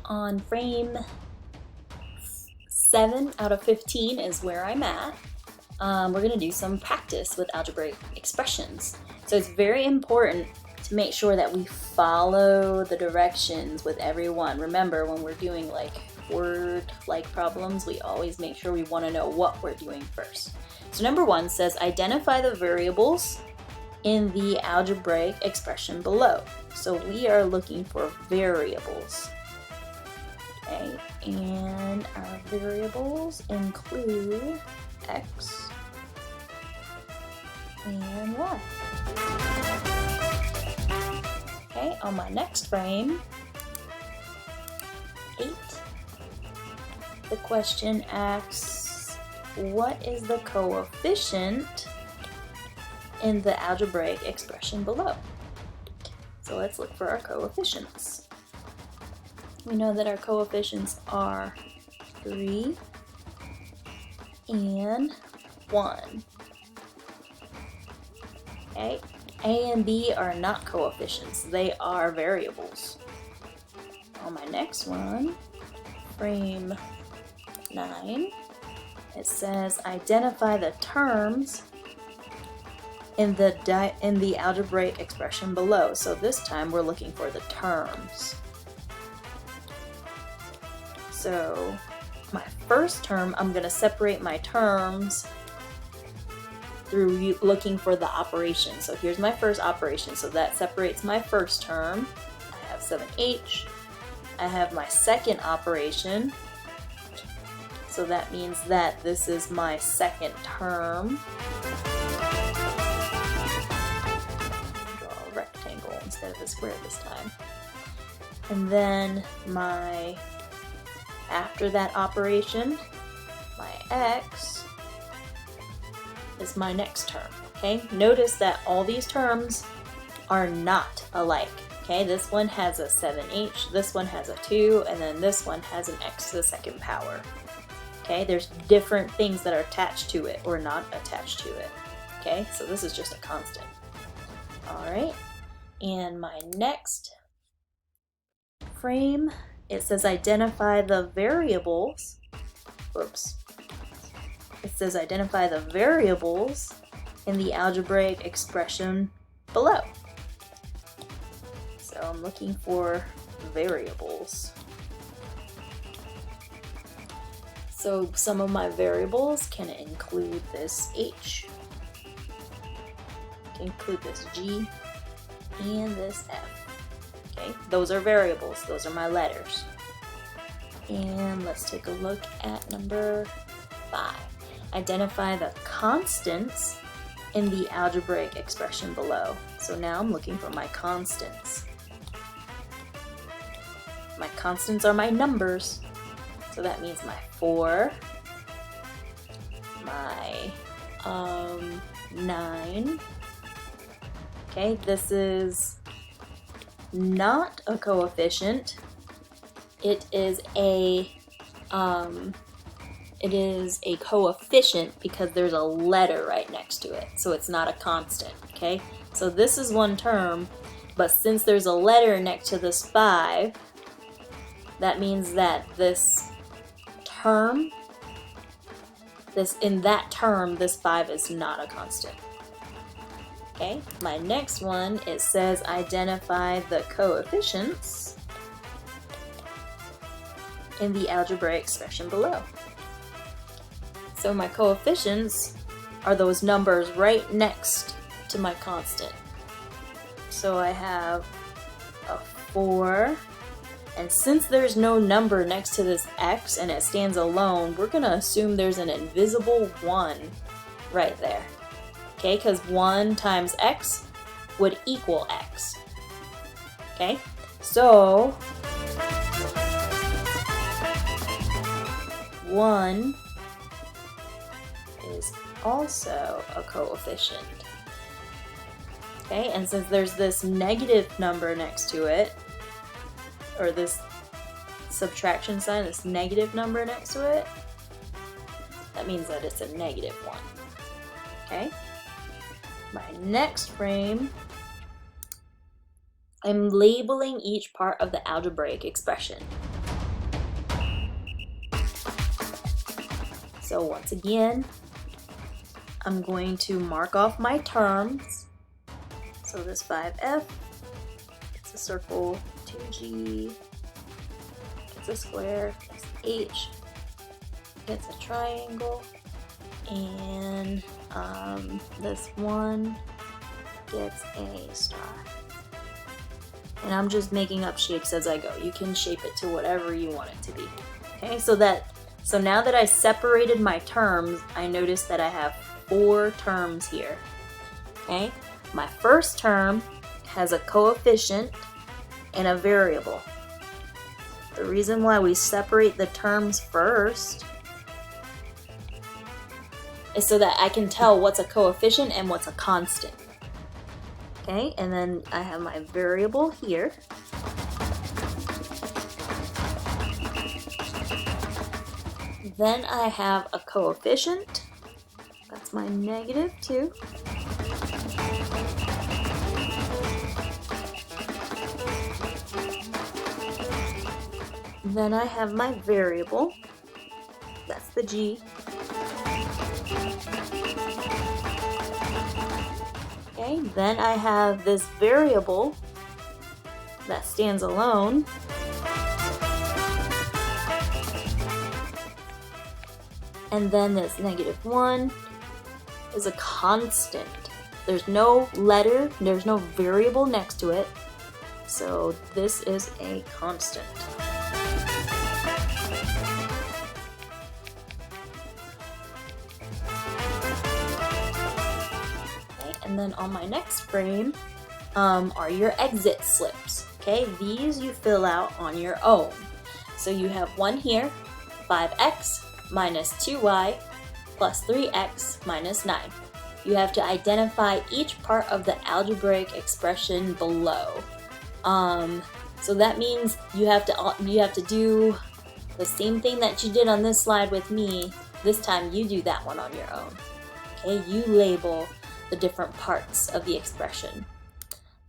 On frame 7 out of 15 is where I'm at. We're going to do some practice with algebraic expressions. So it's very important to make sure that we follow the directions with every one. Remember, when we're doing like word-like problems, we always make sure we want to know what we're doing first. So number 1 says identify the variables in the algebraic expression below. So we are looking for variables. Okay, and our variables include x and y. Okay, on my next frame, 8, the question asks, what is the coefficient in the algebraic expression below? So let's look for our coefficients. We know that our coefficients are 3 and 1. Okay, A and B are not coefficients, they are variables. On my next one, frame 9, it says identify the terms in the algebraic expression below. So this time we're looking for the terms. So my first term, I'm going to separate my terms through looking for the operation. So here's my first operation. So that separates my first term. I have 7h. I have my second operation. So that means that this is my second term. Draw a rectangle instead of a square this time. And then after that operation, my x is my next term. Okay, notice that all these terms are not alike. Okay, this one has a 7h, this one has a 2, and then this one has an x to the second power. Okay, there's different things that are attached to it or not attached to it. Okay, so this is just a constant. Alright, and my next frame, it says identify the variables. Whoops. It says identify the variables in the algebraic expression below. So I'm looking for variables. So some of my variables can include this h, can include this g, and this f. Okay, those are variables, those are my letters. And let's take a look at number 5. Identify the constants in the algebraic expression below. So now I'm looking for my constants. My constants are my numbers. So that means my 4, my 9. Okay, this is not a coefficient. It is a coefficient because there's a letter right next to it. So it's not a constant, okay? So this is one term, but since there's a letter next to this 5, that means that this term, in that term, this 5 is not a constant. Okay, my next one, it says identify the coefficients in the algebraic expression below. So my coefficients are those numbers right next to my constant. So I have a 4, and since there's no number next to this x and it stands alone, we're going to assume there's an invisible 1 right there. Okay, because 1 times x would equal x. Okay, so 1 is also a coefficient. Okay, and since there's this negative number next to it, or this subtraction sign, this negative number next to it, that means that it's a negative 1. Okay? My next frame, I'm labeling each part of the algebraic expression. So once again, I'm going to mark off my terms. So this 5f gets a circle, 2g gets a square, this h gets a triangle, and this one gets a star. And I'm just making up shapes as I go. You can shape it to whatever you want it to be. Okay, so now that I separated my terms, I notice that I have 4 terms here. Okay, my first term has a coefficient and a variable. The reason why we separate the terms first is so that I can tell what's a coefficient and what's a constant. Okay, and then I have my variable here. Then I have a coefficient. That's my -2. Then I have my variable. That's the g. Okay, then I have this variable that stands alone. And then this -1 is a constant. There's no letter, there's no variable next to it. So this is a constant. And then on my next frame are your exit slips. Okay, these you fill out on your own. So you have one here, 5x minus 2y plus 3x minus 9. You have to identify each part of the algebraic expression below. So that means you have to do the same thing that you did on this slide with me. This time you do that one on your own. Okay, you label the different parts of the expression.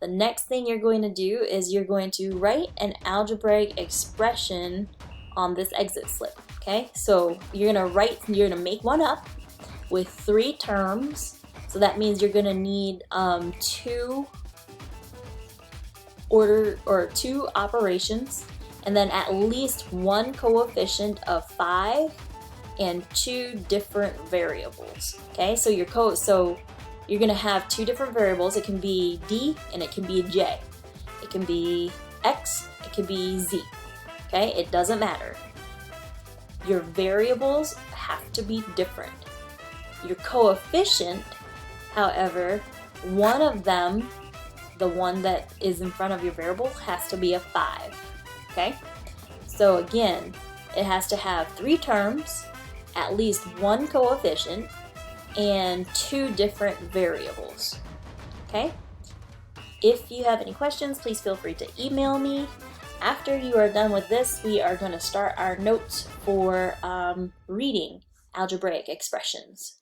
The next thing you're going to do is you're going to write an algebraic expression on this exit slip. Okay, so you're gonna make one up with 3 terms. So that means you're gonna need 2 operations, and then at least 1 coefficient of 5 and 2 different variables. Okay, so you're gonna have 2 different variables. It can be d and it can be j. It can be x, it can be z. Okay, it doesn't matter. Your variables have to be different. Your coefficient, however, one of them, the one that is in front of your variable, has to be a 5. Okay, so again, it has to have 3 terms, at least 1 coefficient, and 2 different variables. Okay? If you have any questions, please feel free to email me. After you are done with this, we are going to start our notes for reading algebraic expressions.